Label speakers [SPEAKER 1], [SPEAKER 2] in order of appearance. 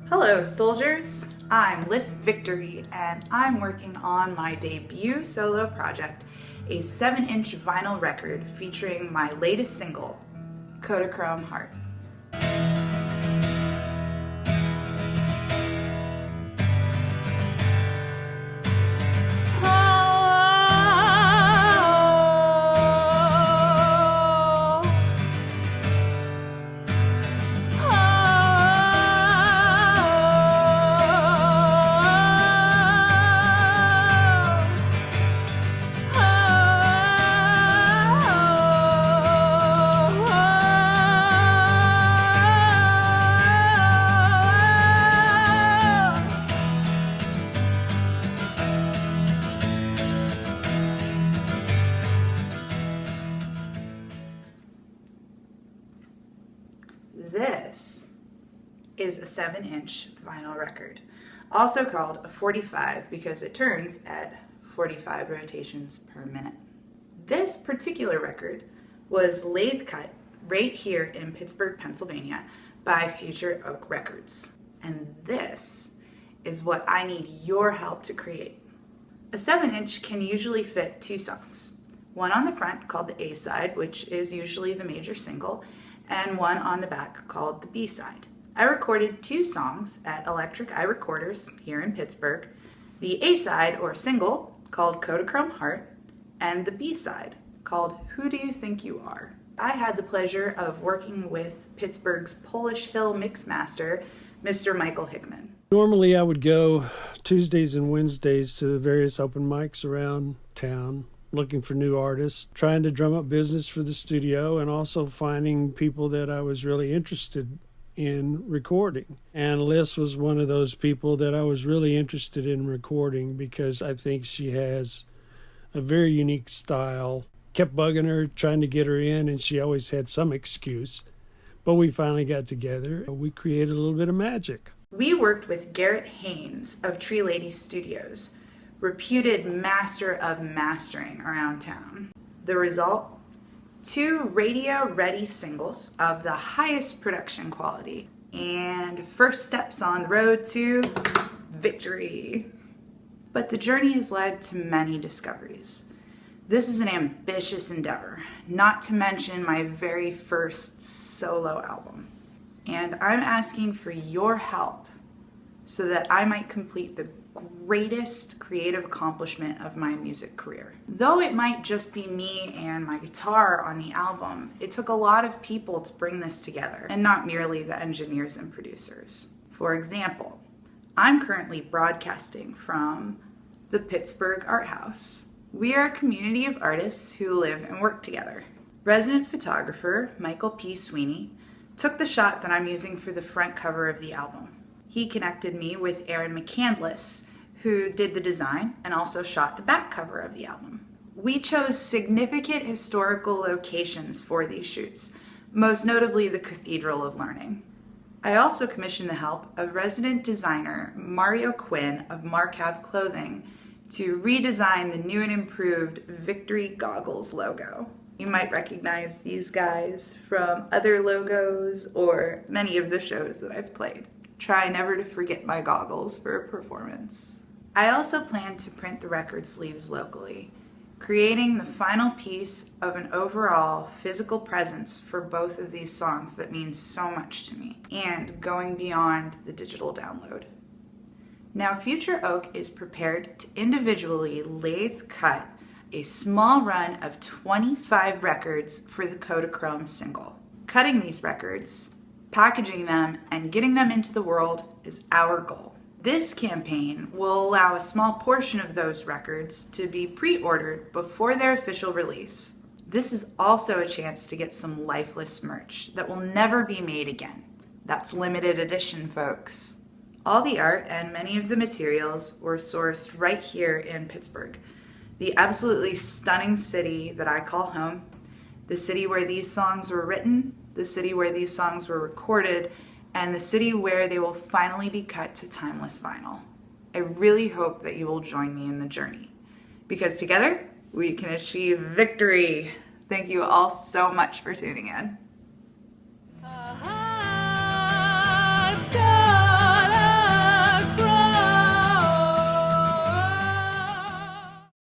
[SPEAKER 1] Hello soldiers, I'm Liss Victory and I'm working on my debut solo project, a 7-inch vinyl record featuring my latest single, Kodachrome Heart. This is a 7-inch vinyl record, also called a 45 because it turns at 45 rotations per minute. This particular record was lathe-cut right here in Pittsburgh, Pennsylvania by Future Oak Records. And this is what I need your help to create. A 7-inch can usually fit 2 songs. One on the front called the A-side, which is usually the major single, and one on the back called the B-side. I recorded 2 songs at Electric Eye Recorders here in Pittsburgh, the A-side or single called Kodachrome Heart, and the B-side called Who Do You Think You Are? I had the pleasure of working with Pittsburgh's Polish Hill mixmaster, Mr. Michael Hickman.
[SPEAKER 2] Normally I would go Tuesdays and Wednesdays to the various open mics around town, looking for new artists, trying to drum up business for the studio, and also finding people that I was really interested in recording. And Liss was one of those people that I was really interested in recording because I think she has a very unique style. Kept bugging her, trying to get her in, and she always had some excuse. But we finally got together. We created a little bit of magic.
[SPEAKER 1] We worked with Garrett Haynes of Tree Lady Studios, reputed master of mastering around town. The result? 2 radio-ready singles of the highest production quality and first steps on the road to victory. But the journey has led to many discoveries. This is an ambitious endeavor, not to mention my very first solo album. And I'm asking for your help so that I might complete the greatest creative accomplishment of my music career. Though it might just be me and my guitar on the album, it took a lot of people to bring this together, and not merely the engineers and producers. For example, I'm currently broadcasting from the Pittsburgh Art House. We are a community of artists who live and work together. Resident photographer Michael P. Sweeney took the shot that I'm using for the front cover of the album. He connected me with Aaron McCandless, who did the design and also shot the back cover of the album. We chose significant historical locations for these shoots, most notably the Cathedral of Learning. I also commissioned the help of resident designer Mario Quinn of Marcav Clothing to redesign the new and improved Victory Goggles logo. You might recognize these guys from other logos or many of the shows that I've played. Try never to forget my goggles for a performance. I also plan to print the record sleeves locally, creating the final piece of an overall physical presence for both of these songs that means so much to me, and going beyond the digital download. Now, Future Oak is prepared to individually lathe-cut a small run of 25 records for the Kodachrome single. Cutting these records, packaging them, and getting them into the world is our goal. This campaign will allow a small portion of those records to be pre-ordered before their official release. This is also a chance to get some lifeless merch that will never be made again. That's limited edition, folks. All the art and many of the materials were sourced right here in Pittsburgh, the absolutely stunning city that I call home, the city where these songs were written, the city where these songs were recorded, and the city where they will finally be cut to timeless vinyl. I really hope that you will join me in the journey, because together we can achieve victory. Thank you all so much for tuning in.